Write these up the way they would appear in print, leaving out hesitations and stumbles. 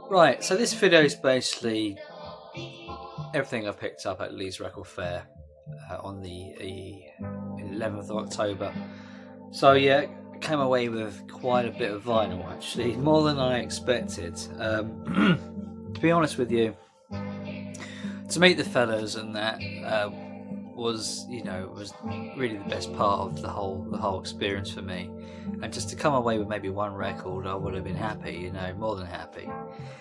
Right, so this video is basically everything I picked up at Leeds Record Fair on the 11th of October. So yeah, came away with quite a bit of vinyl actually, more than I expected. To be honest with you, to meet the fellas and that was really the best part of the whole experience for me. And just to come away with maybe one record, I would have been happy, more than happy.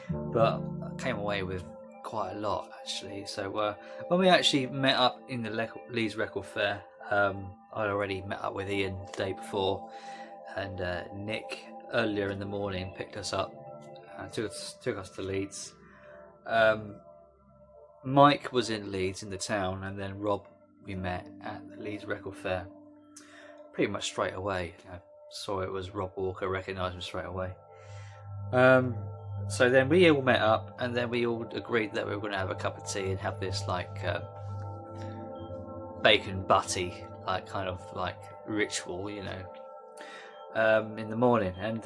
But I came away with quite a lot actually. So when we actually met up in the Leeds Record Fair, I'd already met up with Ian the day before, and Nick earlier in the morning picked us up and took us to Leeds. Mike was in Leeds in the town, and then Rob we met at the Leeds Record Fair pretty much straight away. I saw it was Rob Walker, recognised him straight away. So then we all met up, and then we all agreed that we were going to have a cup of tea and have this bacon butty kind of ritual, in the morning. And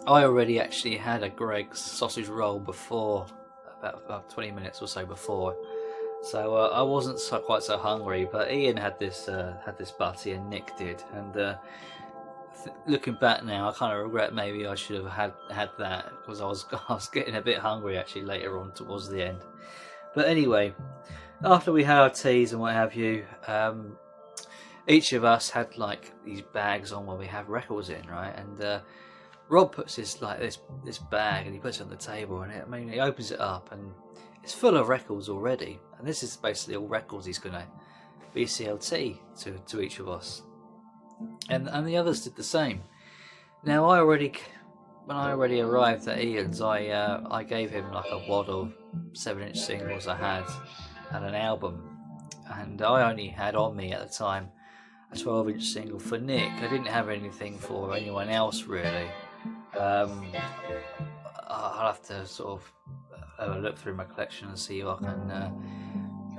I already actually had a Greg's sausage roll before, about 20 minutes or so before. So I wasn't quite so hungry, but Ian had this butty and Nick did. And looking back now, I kind of regret maybe I should have had that, because I was getting a bit hungry actually later on towards the end. But anyway, after we had our teas and what have you, each of us had these bags on where we have records in, right? And Rob puts this bag and he puts it on the table, and he opens it up and it's full of records already. And this is basically all records he's going to BCLT to each of us. And the others did the same. Now when I already arrived at Ian's, I gave him a wad of 7-inch singles I had and an album, and I only had on me at the time a 12-inch single for Nick. I didn't have anything for anyone else really. I'll have to sort of have a look through my collection and see if I can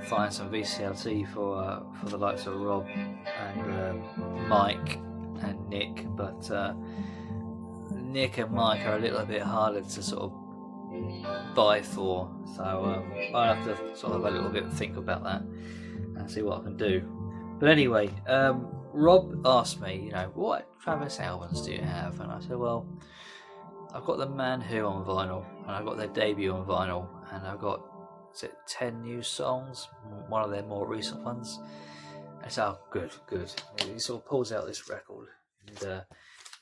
find some VCLT for the likes of Rob and Mike and Nick, but Nick and Mike are a little bit harder to sort of buy for, so I'll have to sort of have a little bit of think about that and see what I can do. But anyway, Rob asked me, what Travis albums do you have? And I said, well, I've got the Man Who on vinyl, and I've got their debut on vinyl, and I've got 10 new songs, one of their more recent ones. I said, oh, good. He sort of pulls out this record, and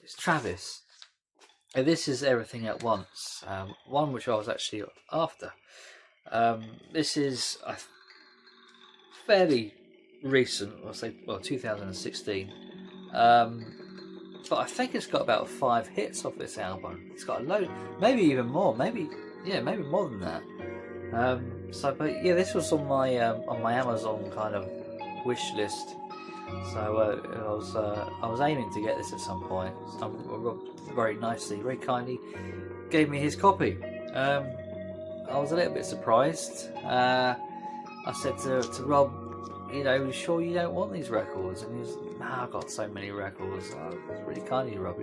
it's Travis. And this is Everything at Once, one which I was actually after. This is fairly recent, I'll say, 2016. But I think it's got about 5 hits off this album. It's got a load, maybe even more, maybe more than that. But this was on my Amazon kind of wish list. So I was aiming to get this at some point. Rob very kindly gave me his copy. I was a little bit surprised. I said to Rob, you sure you don't want these records? And he was, nah, I've got so many records. Oh, that's really kind of you, Rob.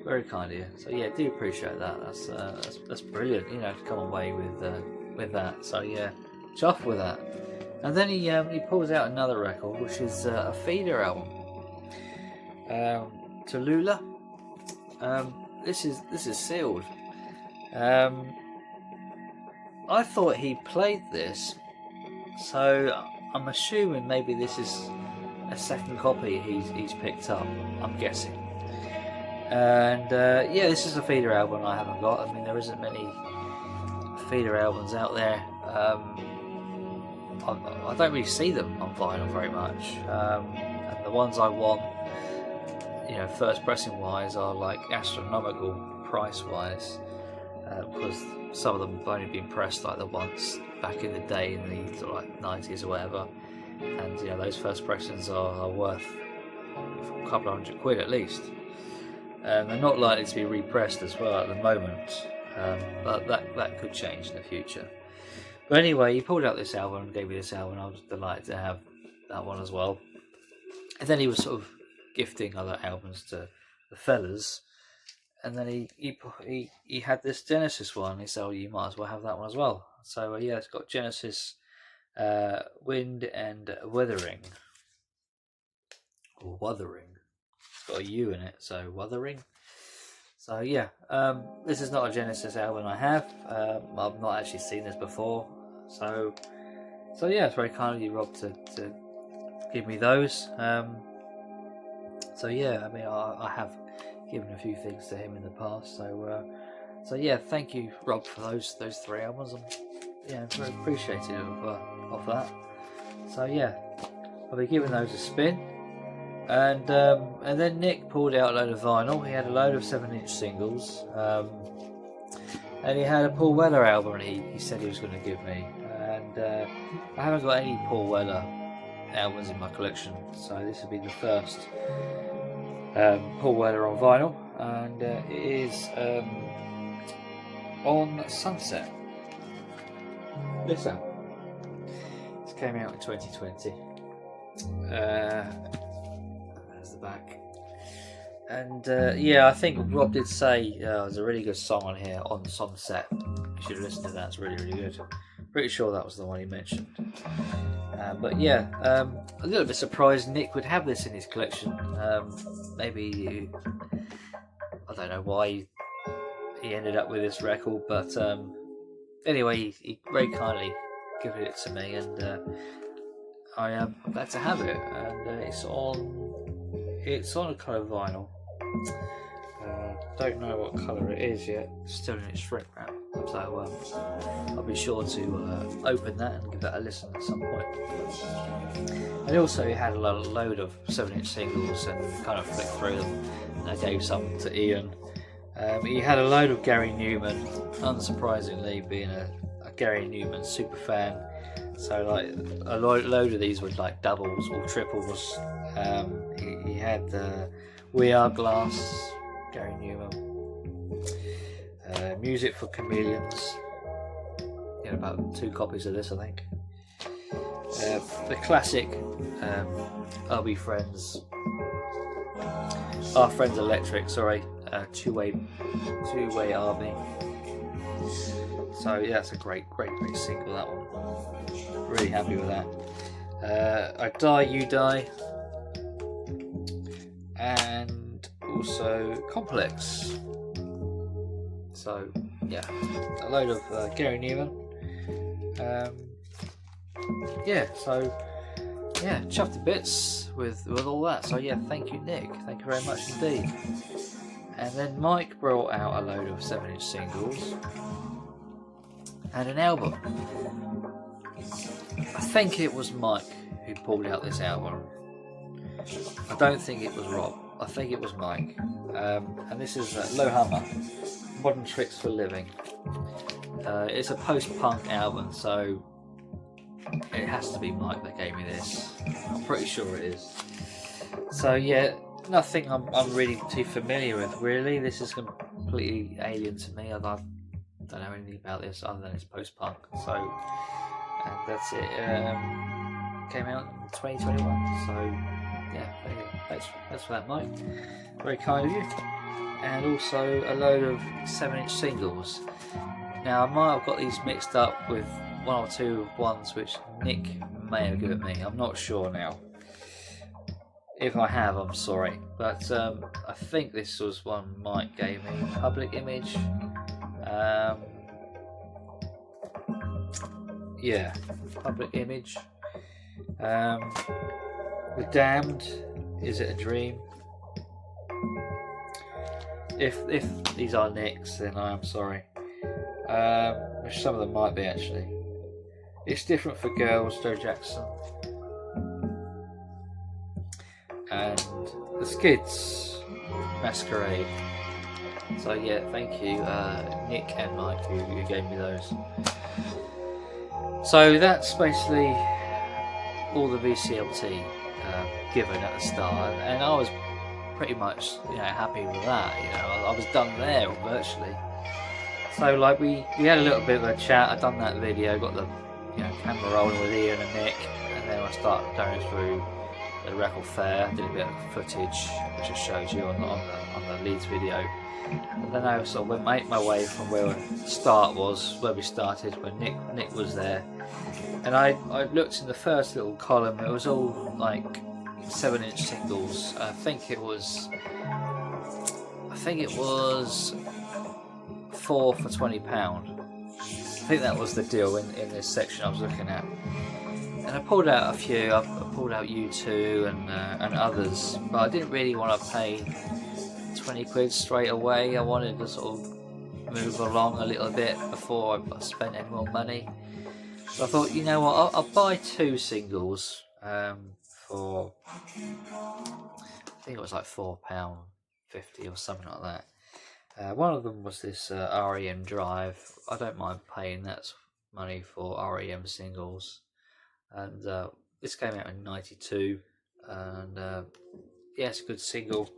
Very kind of you. So yeah, do appreciate that. That's brilliant. To come away with that. So yeah, chuffed with that. And then he pulls out another record, which is a feeder album. Tallulah. This is sealed. I thought he played this, so I'm assuming maybe this is a second copy he's picked up, I'm guessing. And this is a feeder album I haven't got. I mean, there isn't many feeder albums out there. I don't really see them on vinyl very much. And the ones I want, first pressing wise, are astronomical price wise, because some of them have only been pressed the once back in the day in the sort of 90s or whatever, and those first pressings are worth a couple of £100 at least, and they're not likely to be repressed as well at the moment, but that could change in the future. But anyway, he pulled out this album and gave me this album. I was delighted to have that one as well. And then he was sort of gifting other albums to the fellas, and then he had this Genesis one. He said, "Oh, you might as well have that one as well." So yeah, it's got Genesis, Wind and Wuthering, or Wuthering. It's got a U in it, so Wuthering. So yeah, this is not a Genesis album I have. I've not actually seen this before, so yeah, it's very kind of you, Rob, to give me those. So yeah, I mean, I have given a few things to him in the past, so yeah, thank you, Rob, for those 3 albums. I'm very appreciative of that. So yeah, I'll be giving those a spin. And then Nick pulled out a load of vinyl. He had a load of 7-inch singles, and he had a Paul Weller album he said he was going to give me. And I haven't got any Paul Weller albums in my collection, so this will be the first Paul Weller on vinyl, and it is on Sunset. This album. This came out in 2020. There's the back. And yeah, I think Rob did say there's a really good song on here, On Sunset. You should listen to that, it's really, really good. Pretty sure that was the one he mentioned. But yeah, a little bit surprised Nick would have this in his collection. Maybe, I don't know why he ended up with this record, but anyway, he very kindly given it to me, and I am glad to have it. And it's on a colour vinyl. Don't know what colour it is yet. It's still in its shrink wrap, so I'll be sure to open that and give that a listen at some point. And also, he had a load of 7-inch singles, and kind of flicked through them. And I gave some to Ian. He had a load of Gary Newman, unsurprisingly, being a Gary Newman super fan. So like a load of these were like doubles or triples. He had We Are Glass, Gary Newman, Music for Chameleons. He had about 2 copies of this, I think. The classic Our Friends Electric, sorry, two-way RB. So yeah, it's a great single, that one. Really happy with that. I Die, You Die, and also Complex. So yeah, a load of Gary Newman. Yeah, so yeah, chuffed to bits with all that. So yeah, thank you, Nick. Thank you very much indeed. And then Mike brought out a load of 7-inch singles and an album. I think it was Mike who pulled out this album. I don't think it was Rob. I think it was Mike. And this is Low Hummer, Modern Tricks for Living. It's a post-punk album, so it has to be Mike that gave me this. I'm pretty sure it is. So yeah, nothing I'm really too familiar with, really. This is completely alien to me. I don't know anything about this other than it's post-punk. So, and that's it. Came out in 2021. So yeah, thanks for that, Mike. Very kind of you. And also a load of 7-inch singles. Now I might have got these mixed up with 1 or 2 ones which Nick may have given me. I'm not sure now. If I have, I'm sorry. But I think this was one Mike gave me. Public Image. Yeah, Public Image. The Damned. Is It a Dream? If these are Nick's, then I am sorry. Which some of them might be, actually. It's Different for Girls, Joe Jackson. And The Skids, Masquerade. So yeah, thank you, Nick and Mike, who gave me those. So that's basically all the VCLT given at the start, and I was pretty much, happy with that. I was done there virtually. So like we had a little bit of a chat. I done that video, got the camera rolling with Ian and Nick, and then I started going through the record fair. Did a bit of footage which I showed you on the Leeds video, And then I sort of made my way from where the start was, where we started, when Nick was there. And I looked in the first little column. It was all like 7-inch singles. I think it was 4 for £20. I think that was the deal in this section I was looking at. And I pulled out a few. I pulled out U2 and others, but I didn't really want to pay 20 quid straight away. I wanted to sort of move along a little bit before I spent any more money. So I thought, you know what, I'll buy 2 singles for, I think it was like £4.50 or something like that. One of them was this REM drive. I don't mind paying that money for REM singles. And this came out in '92, and yeah, it's a good single.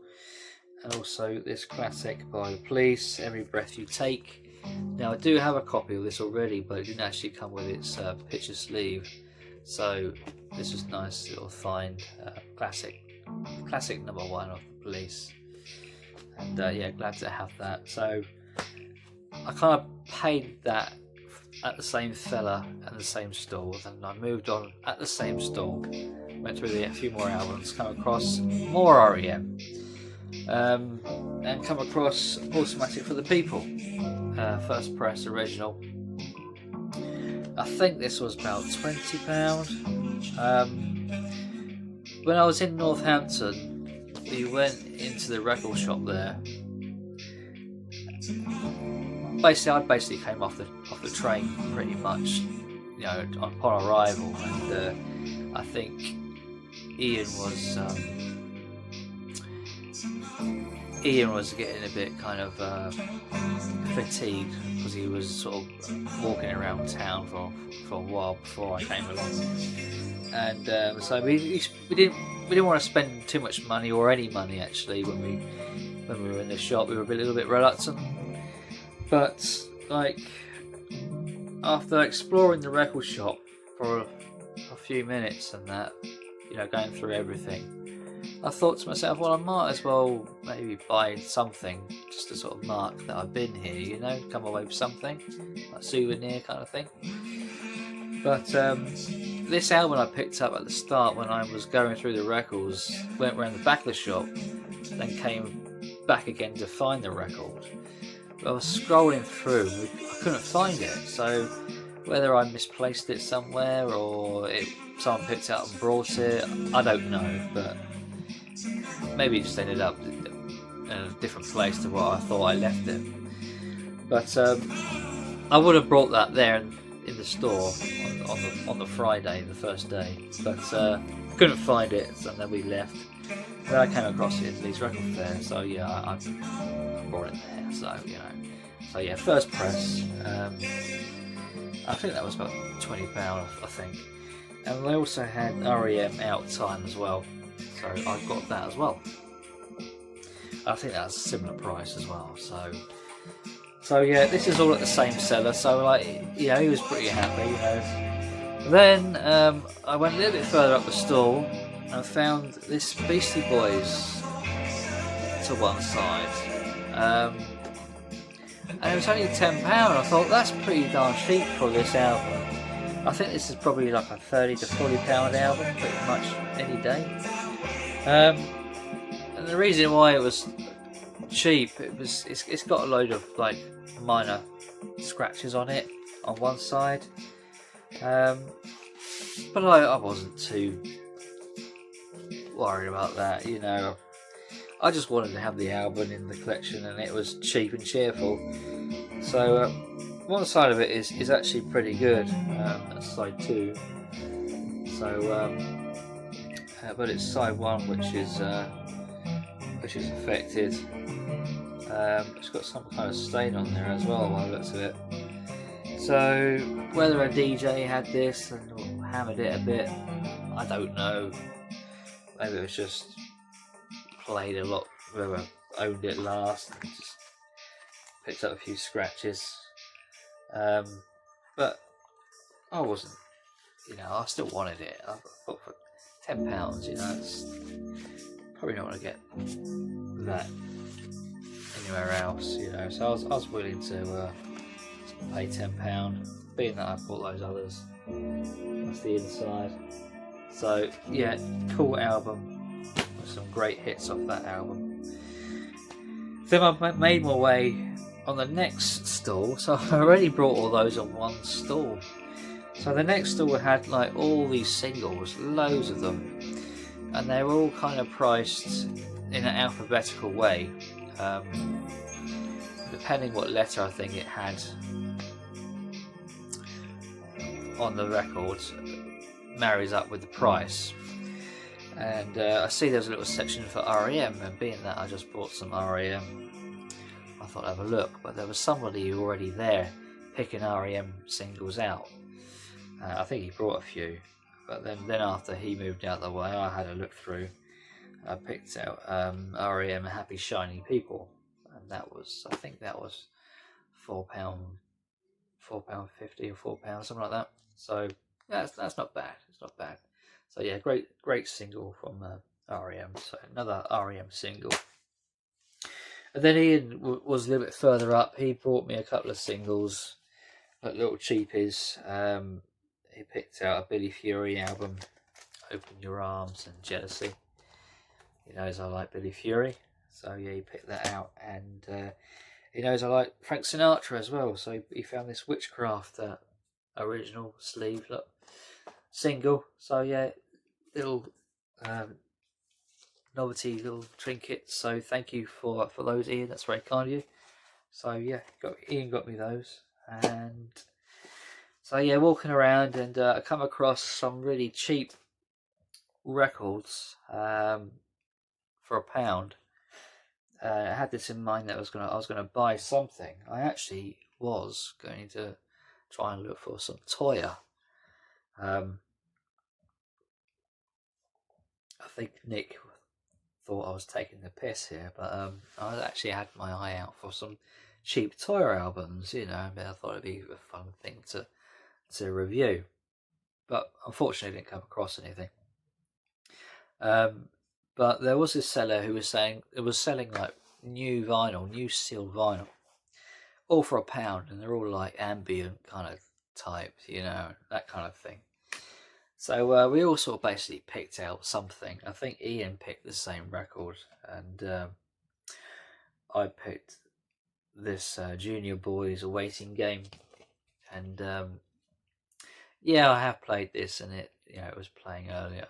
And also this classic by The Police, Every Breath You Take. Now I do have a copy of this already, but it didn't actually come with its picture sleeve, so this was a nice little find. Classic #1 of The Police, and yeah, glad to have that. So I kind of paid that at the same fella and the same store, and I moved on at the same store, went through a few more albums, come across more REM, and come across Automatic for the People, first press original. I think this was about £20. When I was in Northampton, we went into the record shop there. I basically came off the train pretty much, you know, upon arrival, and I think Ian was getting a bit kind of fatigued, because he was sort of walking around town for a while before I came along, and so we didn't want to spend too much money, or any money actually, when we were in the shop. We were a little bit reluctant. But like, after exploring the record shop for a few minutes and that, you know, going through everything, I thought to myself, well, I might as well maybe buy something just to sort of mark that I've been here, you know, come away with something, like a souvenir kind of thing. But this album I picked up at the start when I was going through the records, went around the back of the shop, then came back again to find the record. I was scrolling through, I couldn't find it, so whether I misplaced it somewhere or someone picked it up and brought it, I don't know, but maybe it just ended up in a different place to what I thought I left it. But I would have brought that there in the store on the Friday, the first day, but couldn't find it, so then we left. Then I came across it at Leeds Record Fair, so yeah, I brought it there. So, you know, so yeah, first press. I think that was about £20, I think. And they also had REM Out Time as well, so I got that as well. I think that's a similar price as well. So yeah, this is all at the same seller. So like, you know, he was pretty happy, you know. Then I went a little bit further up the stall and found this Beastie Boys to one side. And it was only £10. I thought, that's pretty darn cheap for this album. I think this is probably like a £30 to £40 album, pretty much any day. And the reason why it was cheap, it's got a load of like minor scratches on it on one side. But I wasn't too worried about that, you know. I just wanted to have the album in the collection, and it was cheap and cheerful. So one side of it is actually pretty good. That's side 2. So, but it's side 1 which is affected. It's got some kind of stain on there as well by the looks of it. So whether a DJ had this and hammered it a bit, I don't know. Maybe it was just played a lot, whoever owned it last, and just picked up a few scratches. But I wasn't, you know, I still wanted it. I thought for £10, you know, it's probably not going to get that anywhere else, you know. So I was willing to pay £10, being that I bought those others. That's the inside. So yeah, cool album with some great hits off that album. Then I made my way on the next stall. So I already brought all those on one stall. So the next stall had like all these singles, loads of them, and they were all kind of priced in an alphabetical way, depending what letter I think it had on the records marries up with the price. And I see there's a little section for REM, and being that I just bought some REM, I thought I'd have a look, but there was somebody already there picking REM singles out. I think he brought a few, but then after he moved out the way, I had a look through. I picked out REM Happy Shiny People, and that was, I think that was £4, £4.50 or £4, something like that. So that's not bad. It's not bad. So yeah, great single from REM. So another REM single. And then Ian was a little bit further up. He brought me a couple of singles, like little cheapies. He picked out a Billy Fury album, Open Your Arms and Jealousy. He knows I like Billy Fury, so yeah, he picked that out. And he knows I like Frank Sinatra as well, so he found this Witchcraft original sleeve look single. So yeah, little novelty little trinkets. So thank you for those, Ian. That's very kind of you. So yeah, Ian got me those. And so yeah, walking around, and I come across some really cheap records for £1. I had this in mind that I was gonna buy something. I actually was going to try and look for some Toya. I think Nick thought I was taking the piss here, but I actually had my eye out for some cheap Toya albums, you know. I thought it'd be a fun thing to review, but unfortunately didn't come across anything. But there was this seller who was saying it was selling like new sealed vinyl, all for £1, and they're all like ambient kind of type, you know, that kind of thing. So we all sort of basically picked out something. I think Ian picked the same record, and I picked this Junior Boys A Waiting Game. And yeah, I have played this, and it was playing earlier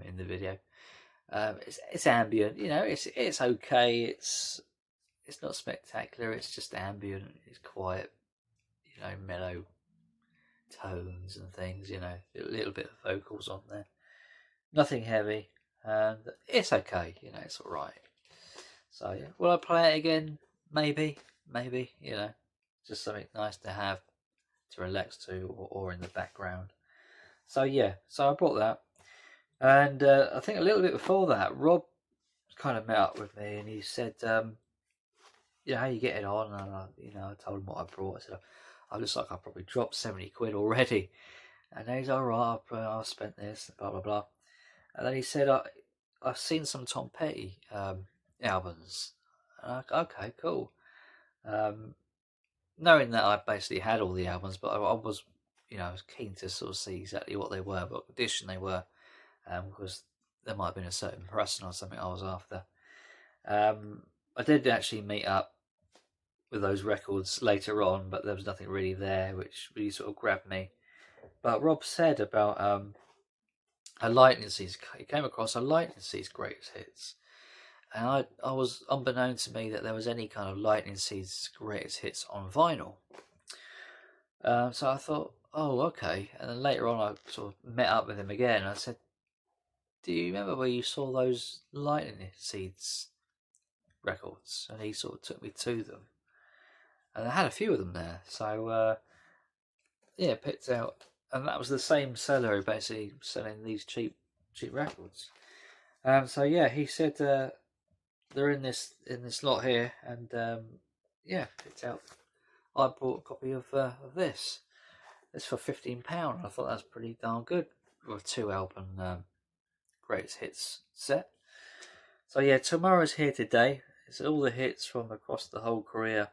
in the video. It's ambient, you know. It's okay. It's not spectacular. It's just ambient. It's quiet, you know, mellow tones and things. You know, a little bit of vocals on there. Nothing heavy, and it's okay. You know, it's all right. So yeah, will I play it again? Maybe. You know, just something nice to have to relax to, or in the background. So yeah, so I brought that. And I think a little bit before that, Rob kind of met up with me, and he said, you know, how you getting on? And I told him what I brought. I said, I looks like I probably dropped 70 quid already. And then he's all right, I've spent this, blah, blah, blah. And then he said, I've seen some Tom Petty albums. Okay, cool. Knowing that I basically had all the albums, but I was, I was keen to sort of see exactly what they were, what edition they were. Because there might have been a certain person or something I was after. I did actually meet up with those records later on, but there was nothing really there which really sort of grabbed me. But Rob said about a Lightning Seeds. He came across a Lightning Seeds greatest hits, and I was unbeknown to me that there was any kind of Lightning Seeds greatest hits on vinyl. So I thought, oh, okay. And then later on, I sort of met up with him again. And I said, do you remember where you saw those Lightning Seeds records? And he sort of took me to them, and I had a few of them there. So yeah, picked out, and that was the same seller who basically selling these cheap records. So yeah, he said they're in this lot here, and yeah, picked out. I bought a copy of this. It's for £15. I thought that's pretty darn good with a 2-album greatest hits set. So yeah, tomorrow's here today. It's all the hits from across the whole career,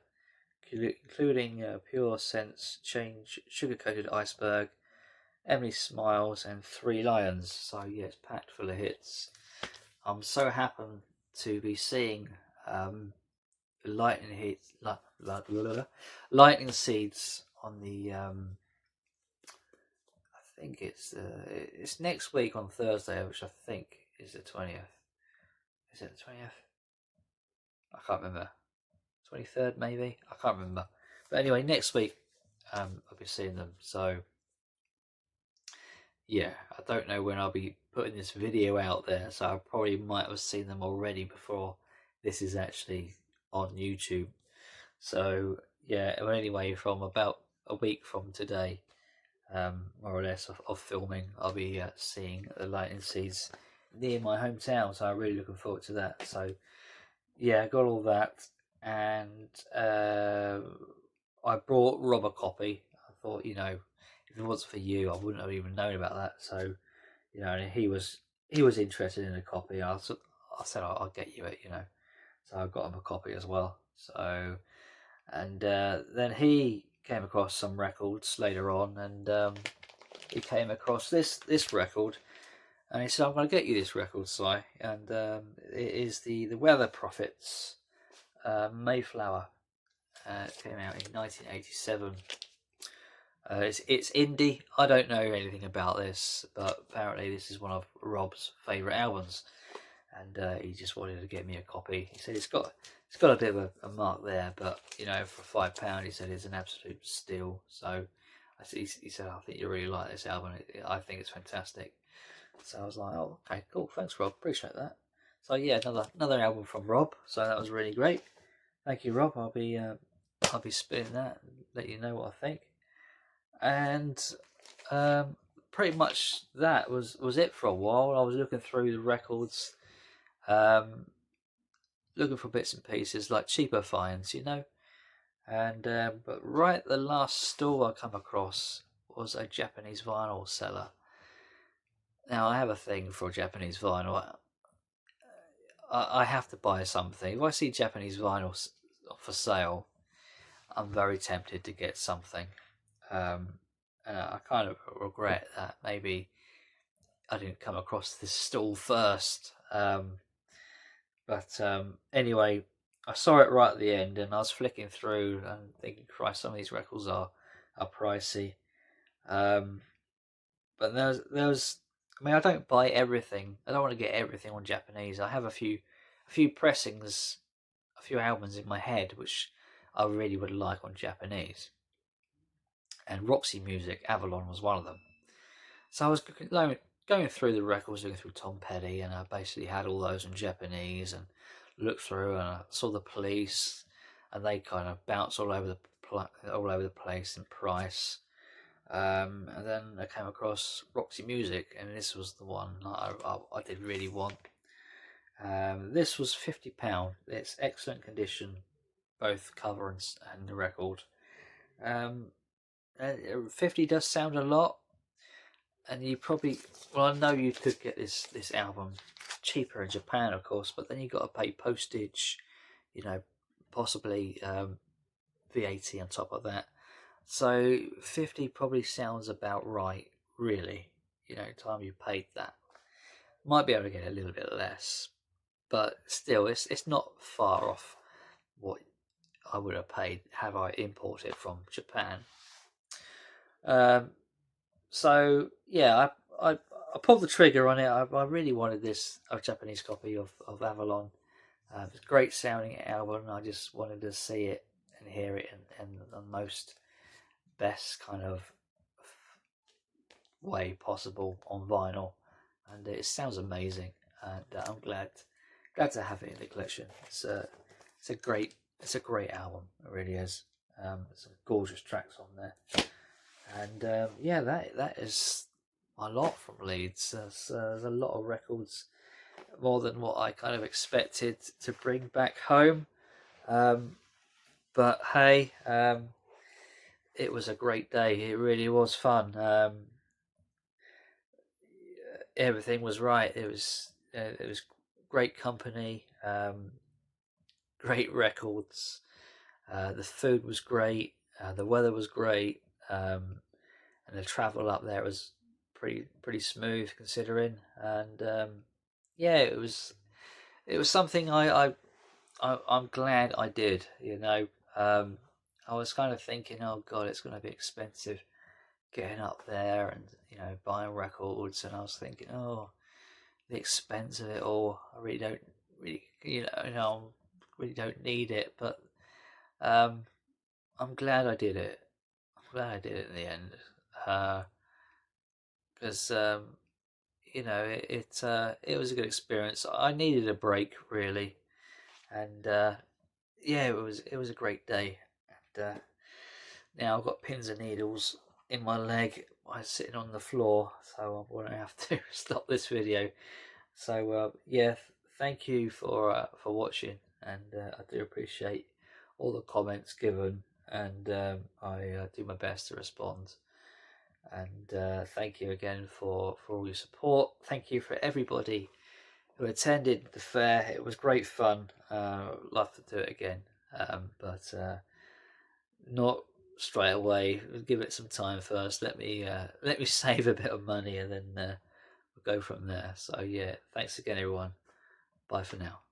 including Pure Sense, Change, Sugar Coated Iceberg, Emily Smiles, and Three Lions. So yeah, it's packed full of hits. I'm so happy to be seeing Lightning Hits, Lightning Seeds on the. I think it's next week on Thursday, which I think is the 20th. Is it the 20th? I can't remember. 23rd maybe. I can't remember. But anyway, next week I'll be seeing them. So yeah, I don't know when I'll be putting this video out there, so I probably might have seen them already before this is actually on YouTube. So yeah, well, anyway, from about a week from today, more or less, of filming, I'll be seeing the Lightning Seeds near my hometown, so I'm really looking forward to that. So yeah, I got all that, and I brought Rob a copy. I thought, if it wasn't for you, I wouldn't have even known about that. So, and he was interested in a copy. I said I'll get you it, So I got him a copy as well. So, and then he came across some records later on, and he came across this record, and he said, "I'm going to get you this record, Si." And it is the Weather Prophets, Mayflower. It came out in 1987. It's indie. I don't know anything about this, but apparently this is one of Rob's favourite albums, and he just wanted to get me a copy. He said it's got a bit of a mark there, but for £5, he said it's an absolute steal. So he said, "I think you really like this album. I think it's fantastic." So I was like, "Oh, okay, cool. Thanks, Rob. Appreciate that." So yeah, another album from Rob. So that was really great. Thank you, Rob. I'll be spinning that and let you know what I think. And pretty much that was it for a while. I was looking through the records, looking for bits and pieces like cheaper finds, And but right the last store I come across was a Japanese vinyl seller. Now I have a thing for Japanese vinyl. I have to buy something. If I see Japanese vinyl for sale, I'm very tempted to get something. And I kind of regret that maybe I didn't come across this stall first. But anyway, I saw it right at the end, and I was flicking through and thinking, "Christ, some of these records are pricey." But there was. I mean, I don't buy everything. I don't want to get everything on Japanese. I have a few pressings, a few albums in my head which I really would like on Japanese. And Roxy Music, Avalon was one of them. So I was going through the records, looking through Tom Petty, and I basically had all those in Japanese and looked through, and I saw the Police, and they kind of bounce all over the place in price. And then I came across Roxy Music, and this was the one I did really want. This was £50. It's excellent condition, both cover and the record. 50 does sound a lot, and you probably, I know you could get this album cheaper in Japan, of course, but then you got to pay postage, possibly VAT on top of that. So 50 probably sounds about right, really. Time you paid that, might be able to get a little bit less, but still, it's not far off what I would have paid have I imported from Japan. So yeah, I pulled the trigger on it. I really wanted a Japanese copy of Avalon. It's a great sounding album. I just wanted to see it and hear it in the most best kind of way possible on vinyl, and it sounds amazing. And I'm glad to have it in the collection. It's a great album. It really is. Some gorgeous tracks on there. And yeah, that is a lot from Leeds. There's a lot of records, more than what I kind of expected to bring back home. But hey, it was a great day. It really was fun. Everything was right. It was great company. great records. The food was great. The weather was great. And the travel up there was pretty smooth considering. And yeah, it was something I'm glad I did. I was kind of thinking, oh God, it's going to be expensive getting up there and buying records, and I was thinking, oh, the expense of it all. I really don't really really don't need it, but I'm glad I did it. I'm glad I did it in the end, because it was a good experience. I needed a break really, and yeah, it was a great day. And now I've got pins and needles in my leg. I'm sitting on the floor, so I'm going to have to stop this video. So yeah, thank you for watching, and I do appreciate all the comments given, and I do my best to respond. And thank you again for all your support. Thank you for everybody who attended the fair. It was great fun. Love to do it again, but not straight away. Give it some time first. Let me save a bit of money, and then we'll go from there. So yeah, thanks again, everyone. Bye for now.